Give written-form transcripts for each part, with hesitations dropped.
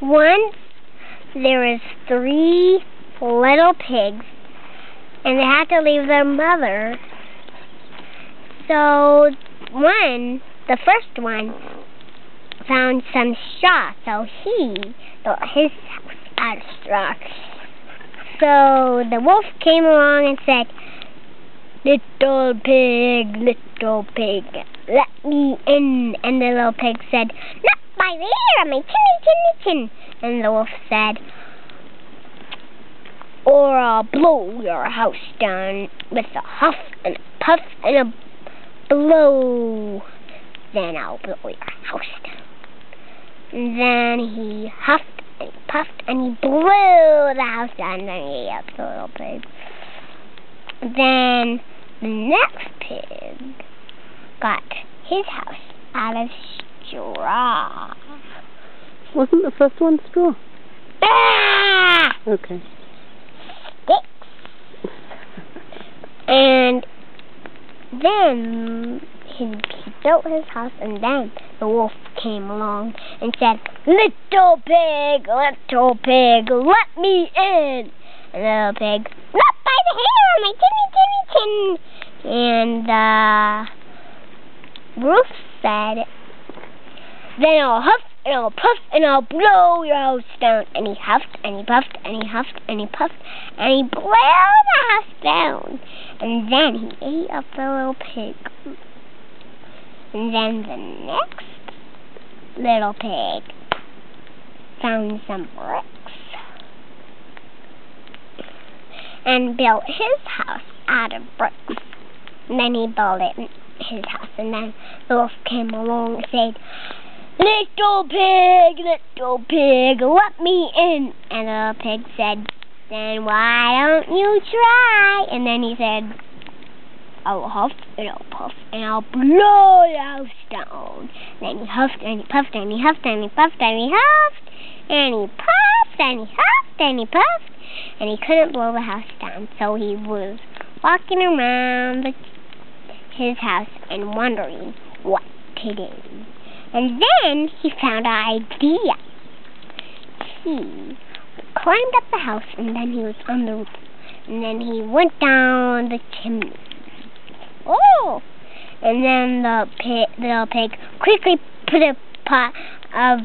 Once there was 3 little pigs, and they had to leave their mother. So the first one, found some straw, so he built his house out of straw. So the wolf came along and said, little pig, let me in. And the little pig said, not by there, my chin. And the wolf said, or I'll blow your house down with a huff and a puff and a blow. Then I'll blow your house down. And then he huffed and he puffed and he blew the house down and he ate up the little pig. Then the next pig got his house out of straw. Wasn't the first one straw? Ah! Okay. Sticks. And then he built his house, and then the wolf came along and said, little pig, let me in. And the little pig, not by the hair, my chin. And the wolf said, then I'll huff and I'll puff and I'll blow your house down. And he huffed and he puffed and he huffed and he puffed and he blew the house down. And then he ate up the little pig. And then the next little pig found some bricks and built his house out of bricks. And then he built his house. And then the wolf came along and said, little pig, let me in. And the little pig said, then why don't you try? And then he said, I'll huff and I'll puff and I'll blow your house down. And then he huffed and he puffed and he huffed and he puffed and he huffed and he puffed and he huffed and he puffed and he couldn't blow the house down. So he was walking around his house and wondering what to do. And then he found an idea. He climbed up the house and then he was on the roof. And then he went down the chimney. Oh! And then the little pig quickly put a pot of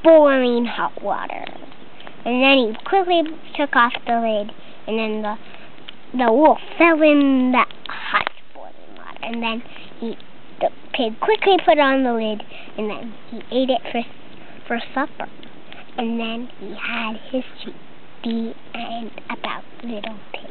boiling hot water. And then he quickly took off the lid. And then the wolf fell in that hot boiling water. And then the pig quickly put on the lid. And then he ate it for supper. And then he had his treat. The end about little pig.